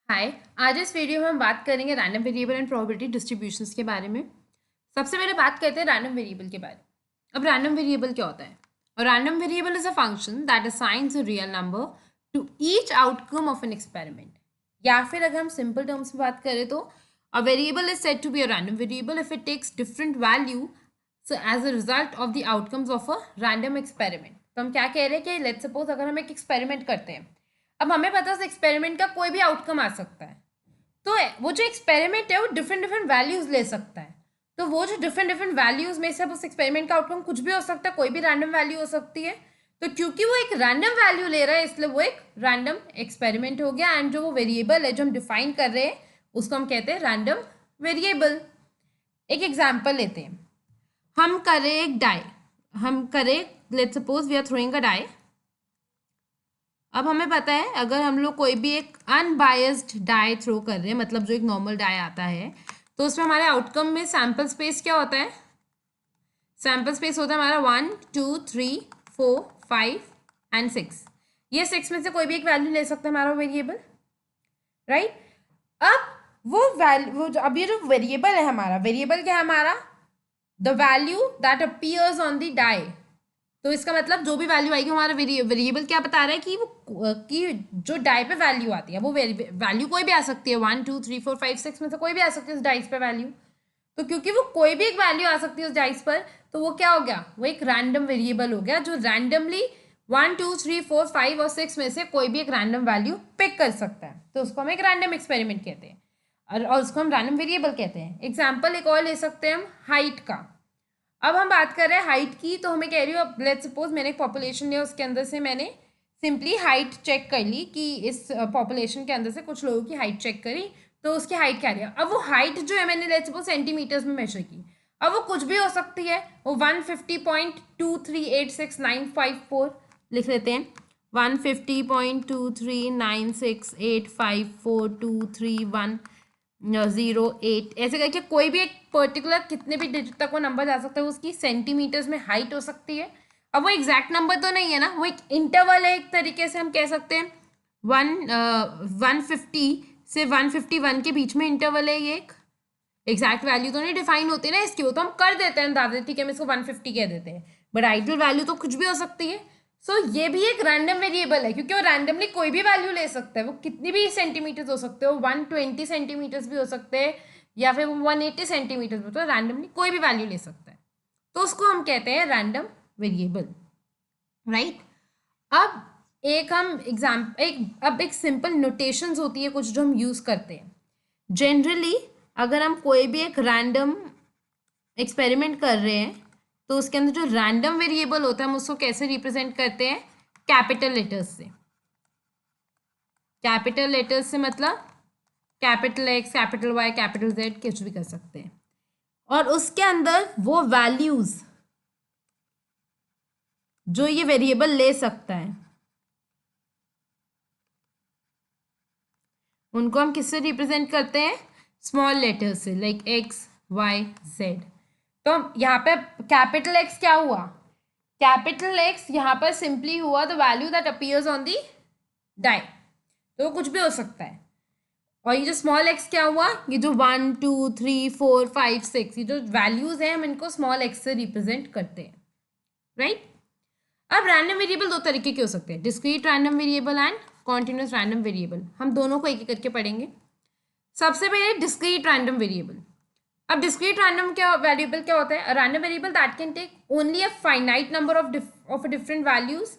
हाय। आज इस वीडियो में हम बात करेंगे random variable and probability distributions के बारे में। सबसे पहले बात करते हैं रैंडम वेरिएबल के बारे में। अब रैंडम वेरिएबल क्या होता है? Random variable is a function that assigns a real number two each outcome of an experiment. या फिर अगर हम सिंपल टर्म्स में बात करें तो a variable is said to be a random variable if it takes different value as a result of the outcomes of a random experiment. तो हम क्या कह रहे हैं कि लेट्स सपोज अगर हम एक एक्सपेरिमेंट करते हैं, अब हमें पता है उस एक्सपेरिमेंट का कोई भी आउटकम आ सकता है। तो वो जो एक्सपेरिमेंट है वो डिफरेंट डिफरेंट वैल्यूज ले सकता है। तो वो जो डिफरेंट डिफरेंट वैल्यूज में से अब उस एक्सपेरिमेंट का आउटकम कुछ भी हो सकता है, कोई भी रैंडम वैल्यू हो सकती है। तो क्योंकि वो एक रैंडम वैल्यू ले रहा है इसलिए वो एक रैंडम एक्सपेरिमेंट हो गया। एंड जो वो वेरिएबल है जो हम डिफाइन कर रहे हैं उसको हम कहते हैं रैंडम वेरिएबल। एक एग्जाम्पल लेते हैं। हम करें एक डाई, हम करें let's suppose we are throwing a die. अब हमें पता है अगर हम लोग कोई भी एक अनबायस्ड डाई थ्रो कर रहे हैं, मतलब जो एक नॉर्मल डाई आता है, तो उसमें हमारे आउटकम में सैम्पल स्पेस क्या होता है? सैम्पल स्पेस होता है हमारा 1 2 3 4 5 एंड 6। ये 6 में से कोई भी एक वैल्यू ले सकता है हमारा वेरिएबल, राइट? अब अब ये जो वेरिएबल है हमारा, वेरिएबल क्या है हमारा? The value that appears on the die. तो इसका मतलब जो भी वैल्यू आएगी हमारा वेरिएबल क्या बता रहा है कि वो कि जो डाई पे वैल्यू आती है वो वैल्यू कोई भी आ सकती है, 1 2 3 4 5 6 में से कोई भी आ सकती है उस डाइस पे वैल्यू। तो क्योंकि वो कोई भी एक वैल्यू आ सकती है उस डाइस पर, तो वो क्या हो गया? वो एक रैंडम वेरिएबल हो गया जो रैंडमली 1 2 3 4 5 और 6 में से कोई भी एक रैंडम वैल्यू पिक कर सकता है। तो उसको हम एक रैंडम एक्सपेरिमेंट कहते हैं और उसको हम रैंडम वेरिएबल कहते हैं। एग्जाम्पल एक और ले सकते हैं हम हाइट का। अब हम बात कर रहे हैं हाइट की, तो हमें कह रही हूँ अब लेट्स सपोज मैंने एक पॉपुलेशन लिया, उसके अंदर से मैंने सिंपली हाइट चेक कर ली कि इस पॉपुलेशन के अंदर से कुछ लोगों की हाइट चेक करी, तो उसकी हाइट क्या रही। अब वो हाइट जो है मैंने लेट्स सपोज सेंटीमीटर्स में मेजर की। अब वो कुछ भी हो सकती है, वो 150.238695 लिख लेते हैं। 150.2396854231 ऐसे करके कोई भी एक पर्टिकुलर कितने भी डिजिट तक वो नंबर जा सकता है, उसकी सेंटीमीटर्स में हाइट हो सकती है। अब वो एग्जैक्ट नंबर तो नहीं है ना, वो एक इंटरवल है, एक तरीके से हम कह सकते हैं। 150 से 151 के बीच में इंटरवल है ये एक। एग्जैक्ट वैल्यू तो नहीं डिफाइन होती ना इसकी, वो तो हम कर देते हैं अंदाजे, ठीक है हम इसको 150 कह देते हैं, बट आइडियल वैल्यू तो कुछ भी हो सकती है। सो ये भी एक रैंडम वेरिएबल है क्योंकि वो रैंडमली कोई भी वैल्यू ले सकता है। वो कितनी भी सेंटीमीटर्स हो सकते हो, 120 सेंटीमीटर्स भी हो सकते हैं या फिर 180 सेंटीमीटर्स भी, तो रैंडमली कोई भी वैल्यू ले सकता है। तो उसको हम कहते हैं रैंडम वेरिएबल, राइट? अब एक हम अब एक सिंपल नोटेशंस होती है कुछ जो हम यूज करते हैं जनरली। अगर हम कोई भी एक रैंडम एक्सपेरिमेंट कर रहे हैं तो उसके अंदर जो रैंडम वेरिएबल होता है हम उसको कैसे रिप्रेजेंट करते हैं? कैपिटल लेटर्स से। कैपिटल लेटर्स से मतलब capital X, capital Y, capital Z, कुछ भी कर सकते हैं। और उसके अंदर वो वैल्यूज जो ये वेरिएबल ले सकता है उनको हम किससे रिप्रेजेंट करते हैं? स्मॉल लेटर्स से, लाइक एक्स वाई जेड। तो यहाँ पे कैपिटल एक्स क्या हुआ? कैपिटल एक्स यहाँ पर सिंपली हुआ the value that appears on the die. तो वो कुछ भी हो सकता है। और ये जो स्मॉल एक्स क्या हुआ? ये जो 1 2 3 4 5 6 ये जो वैल्यूज हैं हम इनको स्मॉल एक्स से रिप्रेजेंट करते हैं, राइट? अब रैंडम वेरिएबल दो तरीके के हो सकते हैं, discrete random variable and continuous random variable. हम दोनों को एक एक करके पढ़ेंगे। सबसे पहले डिस्क्रीट रैंडम वेरिएबल। अब डिस्क्रीट रैंडम क्या वेरिएबल क्या होता है? Random variable that can take only a finite number of different values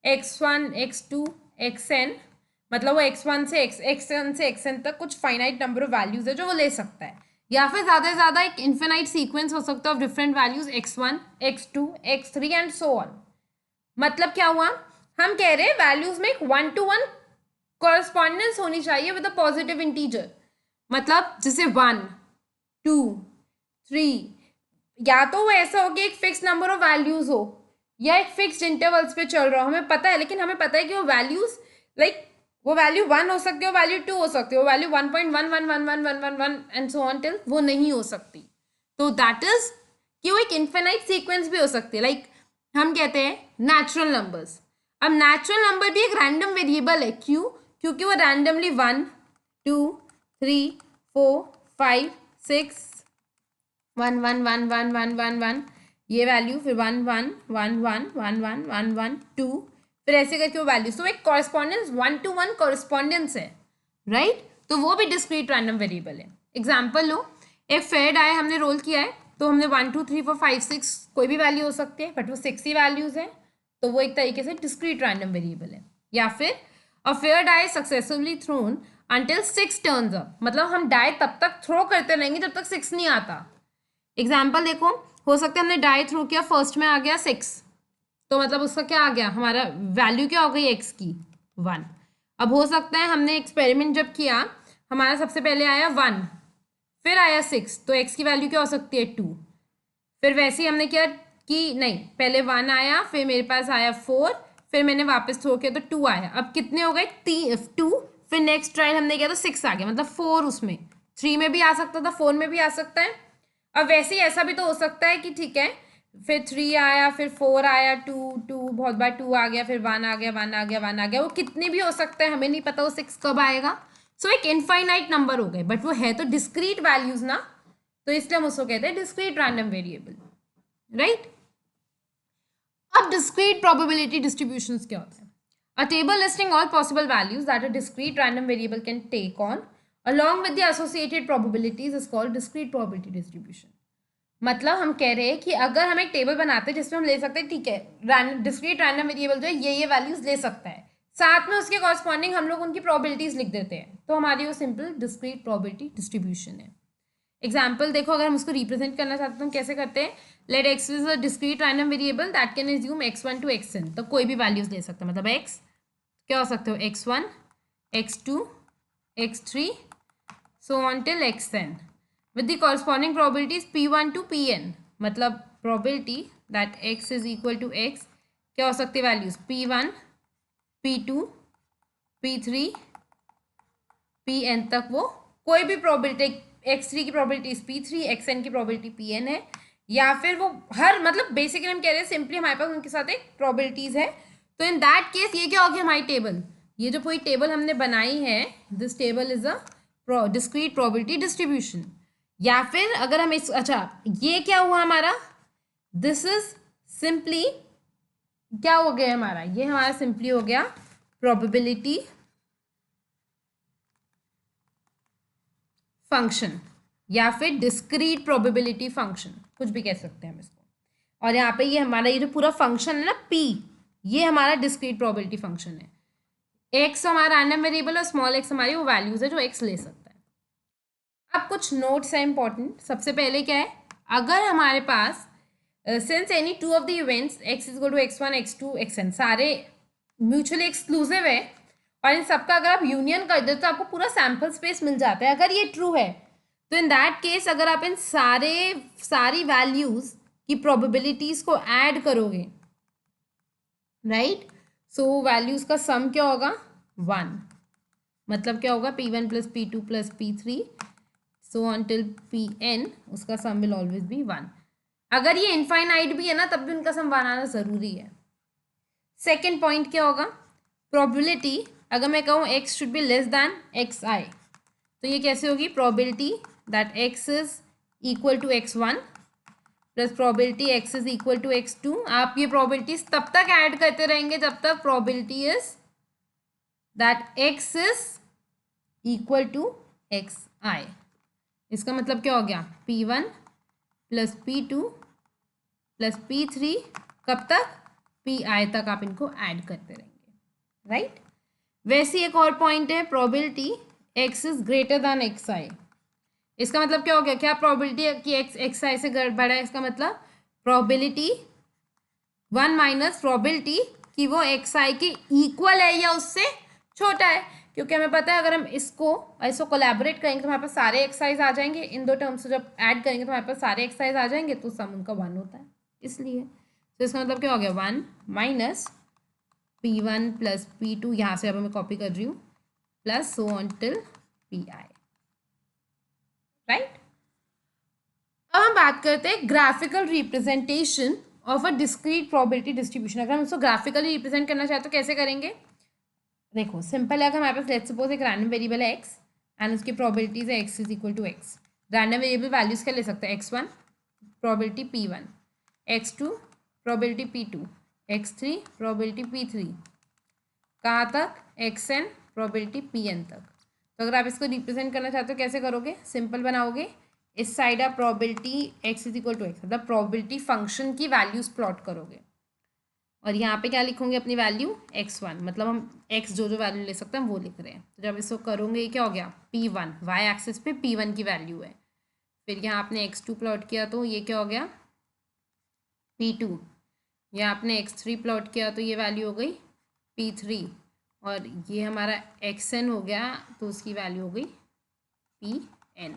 x1 x2 xn। मतलब वो x1 से xn तक कुछ फाइनाइट नंबर ऑफ वैल्यूज है जो वो ले सकता है, या फिर ज्यादा से ज्यादा एक इन्फिनाइट सीक्वेंस हो सकता है of different values x1 x2 x3 and so on. मतलब क्या हुआ? हम कह रहे हैं वैल्यूज में 1 to 1 कॉरस्पॉन्डेंस होनी चाहिए विद अ पॉजिटिव इंटीजर। मतलब जैसे 1 2 3, या तो वो ऐसा हो कि एक फिक्स नंबर ऑफ वैल्यूज हो या एक फिक्स्ड इंटरवल्स पे चल रहा हो, हमें पता है। लेकिन हमें पता है कि वो वैल्यूज लाइक वो वैल्यू 1 हो सकती है, वो वैल्यू 2 हो सकती है, वो value 1.111111 and so on till वो नहीं हो सकती। तो दैट इज कि वो एक इन्फिनाइट सीक्वेंस भी हो सकती है। लाइक हम कहते हैं नेचुरल नंबर्स। अब नेचुरल नंबर भी एक रैंडम वेरिएबल है, क्यों? क्योंकि वो रैंडमली 1 2 3 4 5 6 1 1 1 1 1 1 1 ये वैल्यू, फिर 1 1 1 1 1 1 1 1 2, फिर ऐसे करके वो वैल्यूज। तो एक कॉरेस्पॉन्डेंस 1 to 1 कॉरेस्पॉन्डेंस है, राइट। तो वो भी डिस्क्रीट रैंडम वेरिएबल है। एग्जाम्पल लो, एक फेयर डाई हमने रोल किया है, तो हमने 1 2 3 4 5 6 कोई भी वैल्यू हो सकती है, बट वो 6 ही वैल्यूज है, तो वो एक तरीके से डिस्क्रीट रैंडम वेरिएबल है। या फिर a fair die successfully thrown until 6 turns up, मतलब हम डाई तब तक थ्रो करते रहेंगे जब तक 6 नहीं आता। एग्जाम्पल देखो, हो सकता है हमने डाई थ्रो किया, फर्स्ट में आ गया 6, तो मतलब उसका क्या आ गया, हमारा वैल्यू क्या हो गई एक्स की, 1। अब हो सकता है हमने एक्सपेरिमेंट जब किया, हमारा सबसे पहले आया 1, फिर आया 6, तो एक्स की वैल्यू क्या हो सकती है 2। फिर वैसे ही हमने किया कि नहीं, पहले 1 आया, फिर मेरे पास आया 4, फिर मैंने वापस थ्रो किया तो 2 आया। अब कितने हो गए, 2। फिर नेक्स्ट ट्रायल हमने किया तो 6 आ गया, मतलब 4, उसमें 3 में भी आ सकता था, 4 में भी आ सकता है। अब वैसे ही ऐसा भी तो हो सकता है कि ठीक है, फिर 3 आया, फिर 4 आया, 2 बहुत बार 2 आ गया, फिर 1 आ गया, 1 आ गया, 1 आ गया, वो कितने भी हो सकता है, हमें नहीं पता वो 6 कब आएगा। सो एक इनफाइनाइट नंबर हो गए, बट वो है तो डिस्क्रीट वैल्यूज ना, तो इसलिए हम उसको कहते हैं डिस्क्रीट रैंडम वेरिएबल, राइट। अब डिस्क्रीट प्रोबेबिलिटी डिस्ट्रीब्यूशंस क्या होते हैं? A table listing all possible values that a discrete random variable can take on along with the associated probabilities is called discrete probability distribution। मतलब हम कह रहे हैं कि अगर हम एक टेबल बनाते हैं जिसमें हम ले सकते हैं, ठीक है, डिस्क्रीट रैंडम वेरिएबल जो है ये वैल्यूज ले सकता है, साथ में उसके कॉरस्पॉन्डिंग हम लोग उनकी प्रोबेबिलिटीज लिख देते हैं, तो हमारी वो सिंपल डिस्क्रीट प्रोबेबिलिटी डिस्ट्रीब्यूशन है। एग्जाम्पल देखो, अगर हम उसको रिप्रेजेंट करना चाहते हैं तो हम कैसे करते हैं, let X is a discrete random variable that can assume x1 to xn, तो कोई भी वैल्यूज ले सकते हैं, मतलब x क्या हो सकते हो, x1 x2 x3 so on till xn with the corresponding probabilities p1 to pn, मतलब probability that x is equal to x क्या हो सकती है values, p1 p2 p3 pn तक, वो कोई भी प्रोबेबिलिटी, x3 की प्रोबेबिलिटी p3, xn की प्रोबेबिलिटी pn है, या फिर वो हर, मतलब बेसिकली हम कह रहे हैं सिंपली हमारे पास उनके साथ एक प्रोबेबिलिटीज है। तो इन दैट केस ये क्या होगी हमारी टेबल, ये जो पूरी टेबल हमने बनाई है, this table is a discrete probability distribution. या फिर अगर हम इस, अच्छा ये क्या हुआ हमारा, दिस इज सिंपली क्या हो गया हमारा, ये हमारा सिंपली हो गया प्रोबेबिलिटी फंक्शन, या फिर डिस्क्रीट प्रोबेबिलिटी फंक्शन, कुछ भी कह सकते हैं हम इसको। और यहाँ पे ये हमारा ये जो पूरा फंक्शन है ना p, ये हमारा डिस्क्रीट प्रोबेबिलिटी फंक्शन है। x हमारा रैंडम वेरिएबल और स्मॉल x हमारी वो वैल्यूज है जो x ले सकता है। अब कुछ नोट्स है इंपॉर्टेंट। सबसे पहले क्या है, अगर हमारे पास since any two of the events x is equal to x1 x2 xn सारे म्यूचुअली एक्सक्लूसिव है, और इन सबका अगर आप यूनियन कर दो तो आपको पूरा सैम्पल स्पेस मिल जाता है, अगर ये ट्रू है तो इन दैट केस अगर आप इन सारी वैल्यूज की प्रोबेबिलिटीज को ऐड करोगे, राइट, सो वैल्यूज का सम क्या होगा 1, मतलब क्या होगा p1 plus p2 plus p3 सो until pn, उसका सम विल ऑलवेज बी 1। अगर ये इनफाइनाइट भी है ना तब भी उनका सम बनाना जरूरी है। सेकेंड पॉइंट क्या होगा, प्रोबेबिलिटी, अगर मैं कहूँ x should be less than xi, तो ये कैसे होगी, probability that x is equal to x1 plus probability x is equal to x2। आप ये प्रोबेबिलिटीज तब तक ऐड करते रहेंगे जब तक probability is that x is equal to xi। इसका मतलब क्या हो गया, p1 plus p2 plus p3, कब तक, pi तक आप इनको ऐड करते रहेंगे, राइट। वैसे एक और पॉइंट है, probability x is greater then xi। इसका मतलब क्या हो गया, क्या प्रोबेबिलिटी है कि xi से बड़ा है, इसका मतलब प्रोबेबिलिटी 1 माइनस प्रोबेबिलिटी कि वो xi के इक्वल है या उससे छोटा है, क्योंकि हमें पता है अगर हम इसको कोलैबोरेट करेंगे तो हमारे पास सारे एक्सरसाइज आ जाएंगे, इन दो टर्म्स को जब ऐड करेंगे तो हमारे पास सारे एक्सरसाइज आ जाएंगे, तो सम उनका 1 होता है, इसलिए तो इसका मतलब क्या हो गया 1 माइनस p1 प्लस p2, यहाँ से अब मैं कॉपी कर रही हूँ, plus so on till pi, right. अब हम बात करते हैं graphical representation of a discrete probability distribution. अगर हम इसको ग्राफिकली रिप्रेजेंट करना चाहते तो कैसे करेंगे, देखो सिंपल है, अगर हमारे पास लेट्स सपोज एक रैंडम वेरिएबल है x एंड उसकी प्रोबेबिलिटीज है X is equal to X. Random variable values क्या ले सकते हैं, x1 probability p1, x2 probability p2, x3 probability p3, कहाँ तक, xn प्रोबेबिलिटी pn तक। तो अगर आप इसको रिप्रेजेंट करना चाहते हो कैसे करोगे, सिंपल बनाओगे, इस साइड आप probability x is equal to X मतलब प्रोबेबिलिटी फंक्शन की वैल्यूज प्लॉट करोगे, और यहाँ पे क्या लिखोगे अपनी वैल्यू x1 मतलब हम x जो जो वैल्यू ले सकते हैं हम वो लिख रहे हैं। तो जब इसको करोगे ये क्या हो गया, p1 y एक्सिस पे p1 की वैल्यू है। फिर यहाँ आपने x2 प्लॉट किया तो ये क्या हो गया, p2। यहाँ आपने x3 प्लॉट किया तो ये वैल्यू हो गई p3, और ये हमारा xn हो गया तो उसकी वैल्यू हो गई pn,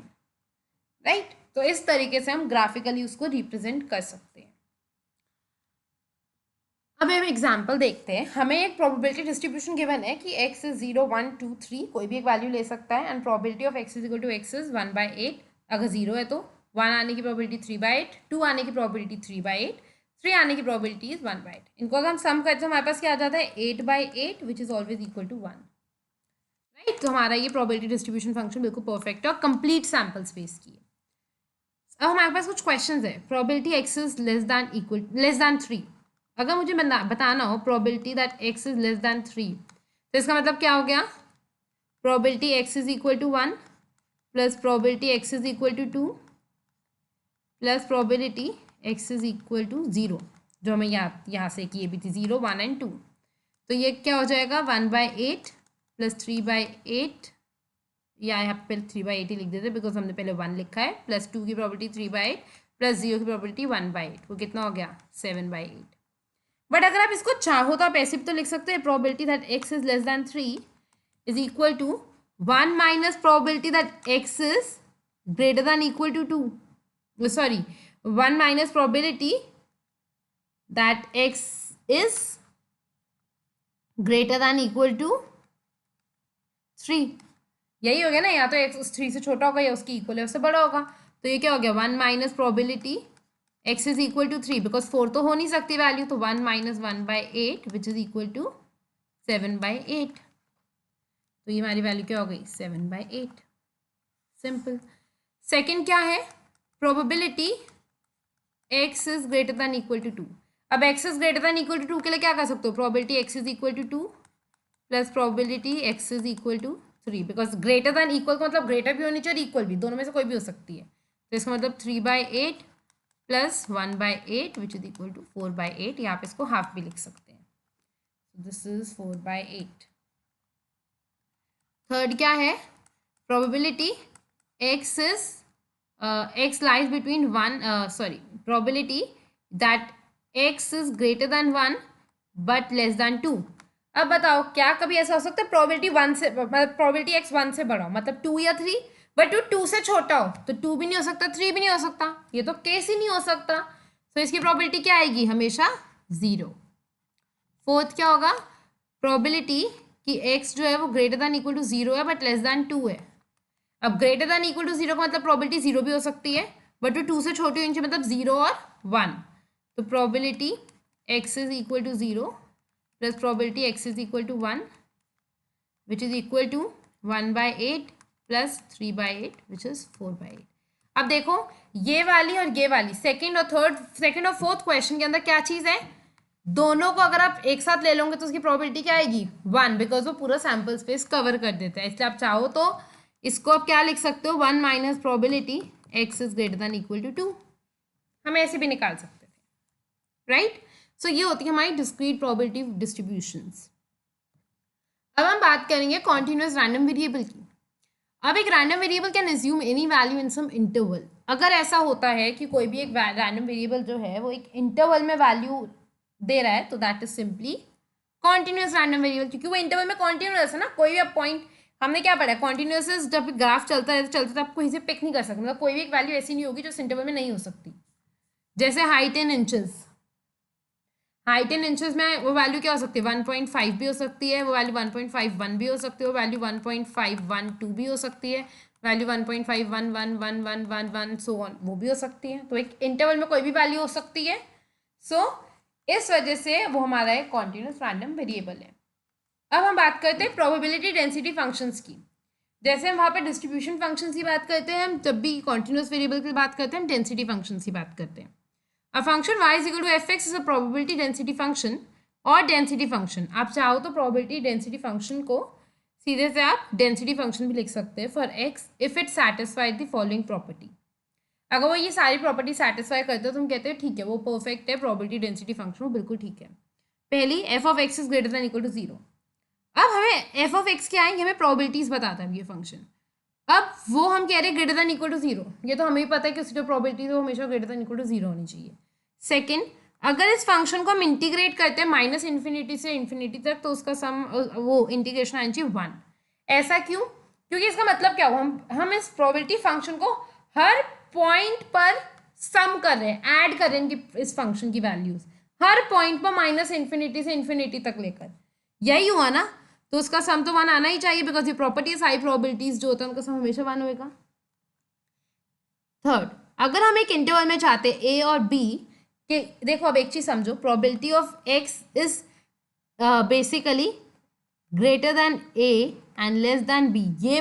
राइट। तो इस तरीके से हम ग्राफिकली उसको रिप्रेजेंट कर सकते हैं। अब हम एग्जाम्पल देखते हैं। हमें एक प्रोबेबिलिटी डिस्ट्रीब्यूशन गिवन है कि x इज 0 1 2 3 कोई भी एक वैल्यू ले सकता है, and probability of x is equal to x is 1/8। अगर 0 है तो 1 आने की प्रोबेबिलिटी 3/8, 2 आने की प्रोबेबिलिटी 3/8, 3 आने की प्रोबेबिलिटी इज 1/8। इनको अगर हम सम करते हैं हमारे पास क्या आ जाता है 8/8 which is always equal to 1, right. तो हमारा ये प्रोबेबिलिटी डिस्ट्रीब्यूशन फंक्शन बिल्कुल परफेक्ट है और कंप्लीट सैम्पल स्पेस की है। अब हमारे पास कुछ क्वेश्चंस है। Probability x is less than 3, अगर मुझे बताना हो probability that x is less than 3 तो इसका मतलब क्या हो गया, probability x is equal to 1 plus probability x is equal to 2 plus probability x is equal to 0, जो हमें यहाँ से किए भी थी 0 1 एंड 2। तो ये क्या हो जाएगा 1/8 प्लस 3/8, या यहाँ पे पहले 3/8 ही लिख देते बिकॉज हमने पहले 1 लिखा है, प्लस 2 की प्रोबेबिलिटी 3/8 प्लस 0 की प्रोबेबिलिटी 1/8, वो कितना हो गया 7/8। बट अगर आप इसको चाहो तो आप ऐसे भी तो लिख सकते हैं probability that x is less than 3 is equal to 1 minus probability that x is greater than equal to 2, sorry 1 minus probability that x is greater than equal to 3। यही हो गया ना, या तो x उस 3 से छोटा होगा या उसकी इक्वल है उससे बड़ा होगा। तो ये क्या हो गया 1 minus probability x is equal to 3 because 4 तो हो नहीं सकती वैल्यू, तो 1 minus 1/8 which is equal to 7/8। तो ये हमारी वैल्यू क्या हो गई 7/8, सिंपल। सेकंड क्या है, probability x is greater than equal to 2। अब x is greater than equal to 2 के लिए क्या कर सकते हो, probability x is equal to 2 plus probability x is equal to 3, because greater than equal का मतलब ग्रेटर भी होनी चाहिए इक्वल भी, दोनों में से कोई भी हो सकती है। तो इसका मतलब 3/8 plus 1/8 which is equal to 4/8, यहाँ पे इसको हाफ भी लिख सकते हैं। This is 4/8। थर्ड क्या है, probability x is x lies between 1 probability that x is greater then 1 but less than 2। अब बताओ क्या कभी ऐसा हो सकता है प्रोबेबिलिटी 1 से मतलब प्रोबेबिलिटी x 1 से बड़ा हो मतलब 2 या 3, बट 2 से छोटा हो तो 2 भी नहीं हो सकता 3 भी नहीं हो सकता, ये तो केस ही नहीं हो सकता। तो इसकी प्रोबेबिलिटी क्या आएगी हमेशा 0। फोर्थ क्या होगा, प्रोबेबिलिटी कि x जो है वो ग्रेटर दैन इक्वल टू 0 है बट लेस दैन 2 है। अब ग्रेटर दैन इक्वल टू 0 का मतलब प्रोबेबिलिटी 0 भी हो सकती है, बट वो 2 से छोटी होनी चाहिए मतलब 0 और 1। तो probability x is equal to 0 plus probability x is equal to 1 which is equal to 1/8 plus 3/8 which is 4/8। अब देखो ये वाली और ये वाली सेकंड और फोर्थ क्वेश्चन के अंदर क्या चीज़ है, दोनों को अगर आप एक साथ ले लोगे तो उसकी प्रोबेबिलिटी क्या आएगी 1, बिकॉज वो पूरा सैम्पल स्पेस कवर कर देता है। इसलिए आप चाहो तो इसको आप क्या लिख सकते हो 1 minus probability x is greater than equal to 2, हम ऐसे भी निकाल सकते थे, राइट। सो ये होती है हमारी डिस्क्रीट प्रोबेबिलिटी डिस्ट्रीब्यूशंस। अब हम बात करेंगे कॉन्टिन्यूस रैंडम वेरिएबल की। अब एक random variable can assume any value in some interval. अगर ऐसा होता है कि कोई भी एक रैंडम वेरिएबल जो है वो एक इंटरवल में वैल्यू दे रहा है तो that is simply continuous random variable, क्योंकि वो इंटरवल में कॉन्टिन्यूस है ना। कोई भी अब पॉइंट हमने क्या पढ़ा है, कॉन्टिन्यूस जब ग्राफ चलता है तो आप कहीं से पिक नहीं कर सकते, मतलब कोई भी एक वैल्यू ऐसी नहीं होगी जो इस इंटरवल में नहीं हो सकती। जैसे height in inches, height in inches में वो वैल्यू क्या हो सकती है 1.5 भी हो सकती है, वो वैल्यू 1.51 भी हो सकती है, वो वैल्यू 1.512 भी हो सकती है, वैल्यू 1.511111 सो ऑन वो भी हो सकती है। तो एक इंटरवल में कोई भी वैल्यू हो सकती है। सो इस वजह से वो हमारा एक कॉन्टिन्यूस रैंडम वेरिएबल है। अब हम बात करते हैं प्रोबेबिलिटी डेंसिटी फंक्शंस की। जैसे हम वहाँ पे डिस्ट्रीब्यूशन फंक्शन की बात करते हैं, हम जब भी कॉन्टिन्यूस वेरिएबल की बात करते हैं हम डेंसिटी फंक्शन की बात करते हैं। A function y is equal to F X is a probability density function और डेंसिटी फंक्शन। आप चाहो तो प्रोबेबिलिटी डेंसिटी फंक्शन को सीधे से आप डेंसिटी फंक्शन भी लिख सकते हैं for x if it satisfied the following property. अगर वो ये सारी प्रॉपर्टी सेटिस्फाई करते हो तो हम कहते हैं ठीक है वो परफेक्ट है, प्रोबेबिलिटी डेंसिटी फंक्शन वो बिल्कुल ठीक है। पहली F of X is greater than equal to zero. अब हमें एफ ऑफ एक्स क्या आएंगे, हमें प्रोबेबिलिटीज बताता है ये फंक्शन। अब वो हम कह रहे हैं greater than equal to zero, ये तो हमें ही पता है कि उसकी जो प्रोबेबिलिटी है वो हमेशा greater than equal to zero होनी चाहिए। सेकंड, अगर इस फंक्शन को हम इंटीग्रेट करते हैं माइनस इन्फिनिटी से इन्फिनिटी तक तो उसका सम वो इंटीग्रेशन आना चाहिए वन। ऐसा क्यों? क्योंकि इसका मतलब क्या हुआ, हम इस प्रोबेबिलिटी फंक्शन को हर पॉइंट पर सम कर रहे हैं, ऐड कर रहे हैं इनकी इस फंक्शन की वैल्यूज हर पॉइंट पर माइनस इन्फिनिटी से इन्फिनिटी तक लेकर। यही हुआ ना, तो उसका सम तो वन आना ही चाहिए बिकॉज ये प्रॉपर्टीज हाई प्रोबेबिलिटीज जो होता है उनका सम हमेशा वन होएगा। थर्ड, अगर हम एक इंटरवल में चाहते हैं ए और बी कि देखो अब एक चीज समझो, probability of X is basically greater than A and less than B. ये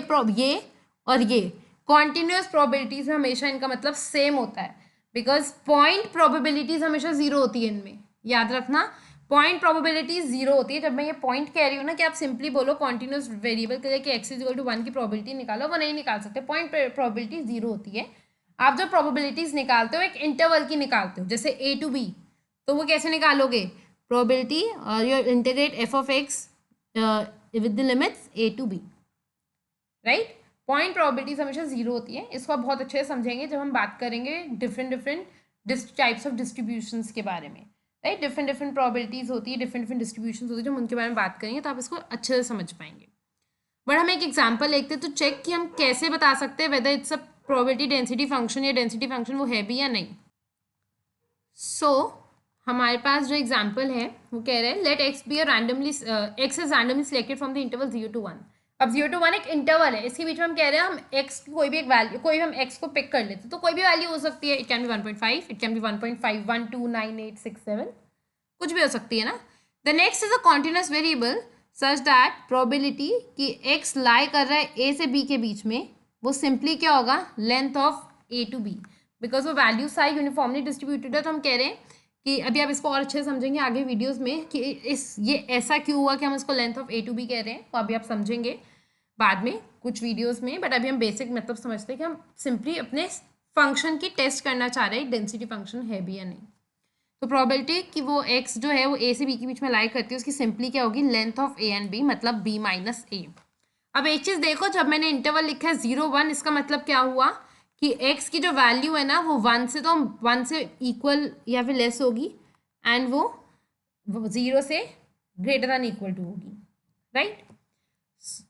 और ये कॉन्टिन्यूस प्रोबेबिलिटीज में हमेशा इनका मतलब सेम होता है बिकॉज पॉइंट प्रोबेबिलिटीज हमेशा जीरो होती है इनमें, याद रखना पॉइंट प्रोबेबिलिटी जीरो होती है। जब मैं ये पॉइंट कह रही हूँ ना कि आप सिंपली बोलो कॉन्टिन्यूस वेरिएबल के लिए कि X is equal to one की प्रोबेबिलिटी निकालो, वो नहीं निकाल सकते, पॉइंट प्रोबेबिलिटी जीरो होती है। आप जो प्रोबेबिलिटीज निकालते हो एक इंटरवल की निकालते हो, जैसे ए टू बी, तो वो कैसे निकालोगे, प्रोबेबिलिटी और you integrate F of X with the limits A to B, right. Point probabilities हमेशा जीरो होती है, इसको आप बहुत अच्छे से समझेंगे जब हम बात करेंगे डिफरेंट टाइप्स ऑफ डिस्ट्रीब्यूशंस के बारे में, राइट। डिफरेंट प्रोबेबिलिटीज होती है, डिफरेंट डिस्ट्रीब्यूशन होती है, जब उनके बारे में बात करेंगे तो आप इसको अच्छे से समझ पाएंगे। बट हम एक एग्जाम्पल लेते हैं तो चेक कि हम कैसे बता सकते हैं whether it's a probability density function या डेंसिटी फंक्शन वो है भी या नहीं। हमारे पास जो एग्जाम्पल है वो कह रहे हैं let X be randomly X is randomly selected from the interval 0 to 1। अब 0 to 1 एक इंटरवल है, इसके बीच में हम कह रहे हैं हम एक्स की कोई भी एक वैल्यू, कोई भी हम एक्स को पिक कर लेते तो कोई भी वैल्यू हो सकती है। It can be 1.5, it can be 1.5, 1, 2, 9, 8, 6, 7, कुछ भी हो सकती है ना। The next is a continuous variable such that probability कि एक्स लाई कर रहा है ए से बी के बीच में, वो सिंपली क्या होगा, length of A to B, because वो वैल्यू सारी यूनिफॉर्मली डिस्ट्रीब्यूटेड है। तो हम कह रहे हैं कि अभी आप इसको और अच्छे से समझेंगे आगे वीडियोस में कि ये ऐसा क्यों हुआ कि हम इसको length of A to B कह रहे हैं, तो अभी आप समझेंगे बाद में कुछ वीडियोस में। बट अभी हम बेसिक मतलब समझते हैं कि हम सिंपली अपने फंक्शन की टेस्ट करना चाह रहे हैं डेंसिटी फंक्शन है भी या नहीं। तो प्रोबेबिलिटी कि वो एक्स जो है वो ए से बी के बीच में लाई करती है उसकी सिंपली क्या होगी, length of A and B, मतलब बी माइनस ए। अब एक चीज़ देखो, जब मैंने इंटरवल लिखा है 0, 1, इसका मतलब क्या हुआ कि x की जो वैल्यू है ना वो 1 से तो 1 से इक्वल या फिर लेस होगी एंड वो 0 से ग्रेटर दैन इक्वल टू होगी, राइट।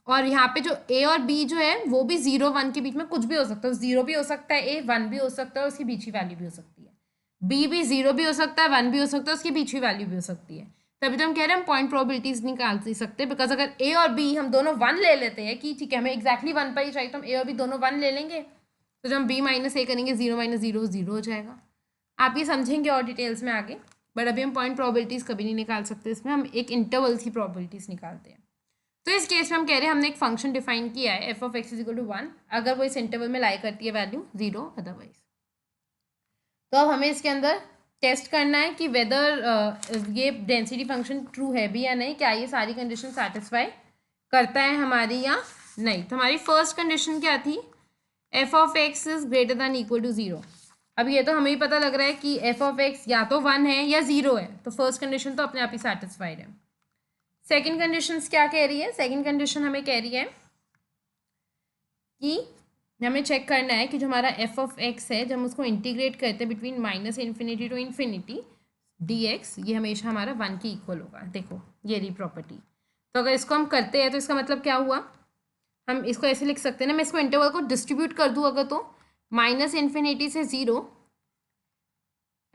और यहाँ पे जो a और b जो है वो भी 0, 1 के बीच में कुछ भी हो सकता है, 0 भी हो सकता है, a 1 भी हो सकता है, उसकी बीच की वैल्यू भी हो सकती है, b भी 0 भी हो सकता है, 1 भी हो सकता है, उसकी बीच की वैल्यू भी हो सकती है। तभी तो हम कह रहे हैं हम पॉइंट प्रोबेबिलिटीज निकाल नहीं सकते बिकॉज अगर ए और बी हम दोनों 1 ले लेते हैं कि ठीक है हमें एक्जैक्टली 1 पर ही चाहिए तो हम ए और बी दोनों 1 ले लेंगे, तो जब हम बी माइनस ए करेंगे 0 माइनस 0 0 हो जाएगा। आप ये समझेंगे और डिटेल्स में आगे, बट अभी हम पॉइंट प्रोबेबिलिटीज़ कभी नहीं निकाल सकते, इसमें हम एक इंटरवल की प्रोबेबिलिटीज़ निकालते हैं। तो इस केस में हम कह रहे हैं हमने एक फंक्शन डिफाइन किया है F of X is equal to 1 अगर वो इस इंटरवल में लाई करती है वैल्यू 0 अदरवाइज। तो अब हमें इसके अंदर टेस्ट करना है कि वेदर ये डेंसिटी फंक्शन ट्रू है भी या नहीं, क्या ये सारी कंडीशन सेटिस्फाई करता है हमारी या नहीं। तो हमारी फर्स्ट कंडीशन क्या थी, F of X is greater than equal to 0। अब ये तो हमें ही पता लग रहा है कि एफ ऑफ एक्स या तो 1 है या 0 है, तो फर्स्ट कंडीशन तो अपने आप ही सेटिस्फाइड है। सेकेंड कंडीशन क्या कह रही है, सेकेंड कंडीशन हमें कह रही है कि हमें चेक करना है कि जो हमारा एफ ऑफ एक्स है जब हम उसको इंटीग्रेट करते हैं between minus infinity to infinity D X, ये हमेशा हमारा 1 के इक्वल होगा। देखो ये रही प्रॉपर्टी। तो अगर इसको हम करते हैं तो इसका मतलब क्या हुआ, हम इसको ऐसे लिख सकते हैं ना, मैं इसको इंटरवल को डिस्ट्रीब्यूट कर दूँ अगर, तो माइनस इन्फिनिटी से 0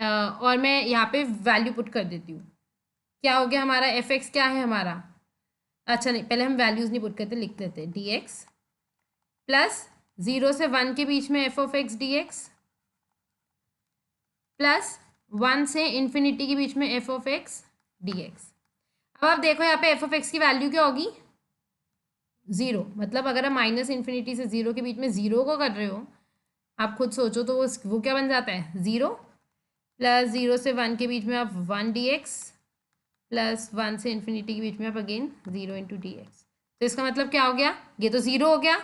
और मैं यहाँ पे वैल्यू पुट कर देती हूँ, क्या हो गया हमारा एफ एक्स क्या है हमारा, अच्छा नहीं पहले हम वैल्यूज़ नहीं पुट करते, लिख लेते डी एक्स प्लस 0 से 1 के बीच में F of x D x plus 1 से इन्फिनिटी के बीच में F of x D x. अब आप देखो यहाँ पे एफ ऑफ एक्स की वैल्यू क्या होगी, ज़ीरो, मतलब अगर आप माइनस इन्फिनिटी से ज़ीरो के बीच में ज़ीरो को कर रहे हो, आप खुद सोचो तो वो क्या बन जाता है, ज़ीरो प्लस ज़ीरो से वन के बीच में आप one D x plus one से इन्फिनिटी के बीच में आप again zero into D x. तो इसका मतलब क्या हो गया, ये तो ज़ीरो हो गया,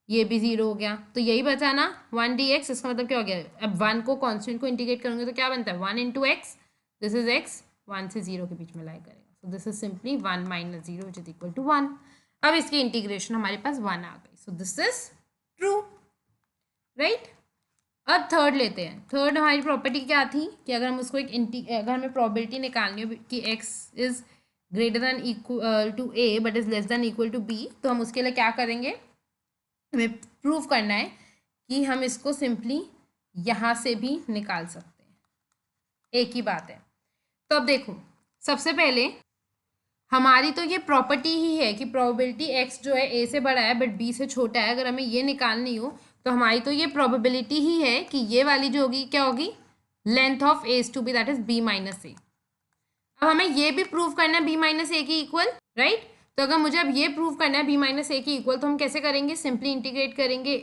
ये भी ज़ीरो हो गया, तो यही बचा ना वन डी एक्स। इसका मतलब क्या हो गया, अब वन को कॉन्स्टेंट को इंटीग्रेट करेंगे तो क्या बनता है, one into X, this is X, one से ज़ीरो के बीच में लाई करेगा, so this is simply one minus zero which is equal to one. अब इसकी इंटीग्रेशन हमारे पास वन आ गई, so this is true, right. अब थर्ड लेते हैं। थर्ड हमारी प्रॉपर्टी क्या थी कि अगर हम उसको अगर हमें प्रोबेबिलिटी निकालनी हो कि x is greater than equal to a but is less than equal to b, तो हम उसके लिए क्या करेंगे, हमें प्रूव करना है कि हम इसको सिंपली यहाँ से भी निकाल सकते हैं, एक ही बात है। तो अब देखो, सबसे पहले हमारी तो ये प्रॉपर्टी ही है कि प्रोबेबिलिटी x जो है a से बड़ा है बट b से छोटा है, अगर हमें ये निकालनी हो तो हमारी तो ये प्रोबेबिलिटी ही है कि ये वाली जो होगी क्या होगी, length of a to B that is b minus A. अब हमें ये भी प्रूव करना है b माइनस ए की इक्वल, राइट। तो अगर मुझे अब ये प्रूव करना है b माइनस ए की इक्वल, तो हम कैसे करेंगे, सिंपली इंटीग्रेट करेंगे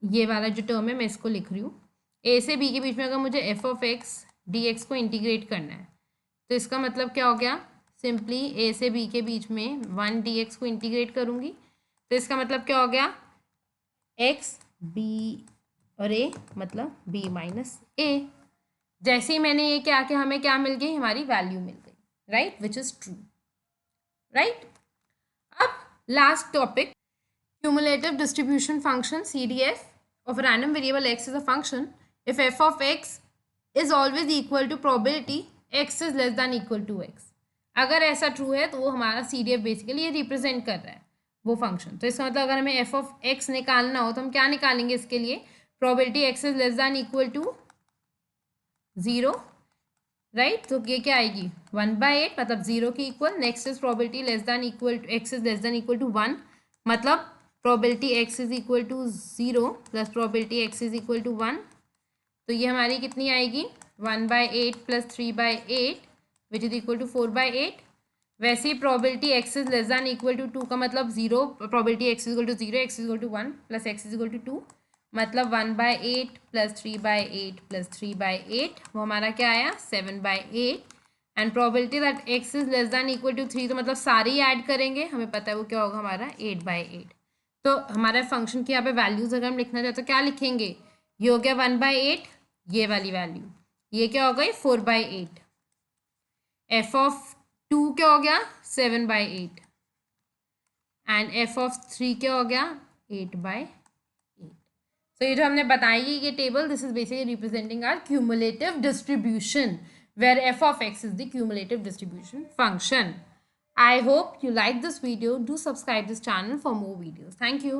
ये वाला जो टर्म है, मैं इसको लिख रही हूँ, a से b के बीच में अगर मुझे F of x D x को इंटीग्रेट करना है, तो इसका मतलब क्या हो गया, सिंपली a से b के बीच में वन डी एक्स को इंटीग्रेट करूँगी, तो इसका मतलब क्या हो गया, x b और a मतलब b माइनस a। जैसे ही मैंने ये क्या कि हमें क्या मिल गई, हमारी वैल्यू मिल गई, right, which is true, right. अब last topic, cumulative distribution function CDF of a random variable x is a function if f of x is always equal to probability x is less than equal to x। अगर ऐसा true है तो वो हमारा CDF basically ये represent कर रहा है वो फंक्शन। तो इसका मतलब अगर हमें f of x निकालना हो तो हम क्या निकालेंगे इसके लिए, probability x is less than equal to zero, right. तो ये क्या आएगी, वन बाई एट, मतलब ज़ीरो की equal. Next is probability less than equal to X is less than equal to one, मतलब probability X is equal to zero plus probability X is equal to one. तो ये हमारी कितनी आएगी, one by eight plus three by eight which is equal to four by eight. वैसे ही probability X is less than equal to two का मतलब zero, probability X is equal to zero, X is equal to one plus X is equal to two, मतलब one by eight plus three by eight plus three by eight, वो हमारा क्या आया, seven by eight. And probability that X is less than equal to three, तो मतलब सारे ही add करेंगे, हमें पता है वो क्या होगा हमारा, एट बाई एट। तो हमारा फंक्शन की यहाँ पे वैल्यूज अगर हम लिखना चाहते तो क्या लिखेंगे, ये हो गया वन बाई एट, ये वाली वैल्यू, ये क्या हो गई four by eight, F of two क्या हो गया seven by eight, and F of three क्या हो गया एट बाई। तो ये जो हमने बताई है ये table, this is basically representing our cumulative distribution where F of X is the cumulative distribution function. I hope you like this video. Do subscribe this channel for more videos. Thank you.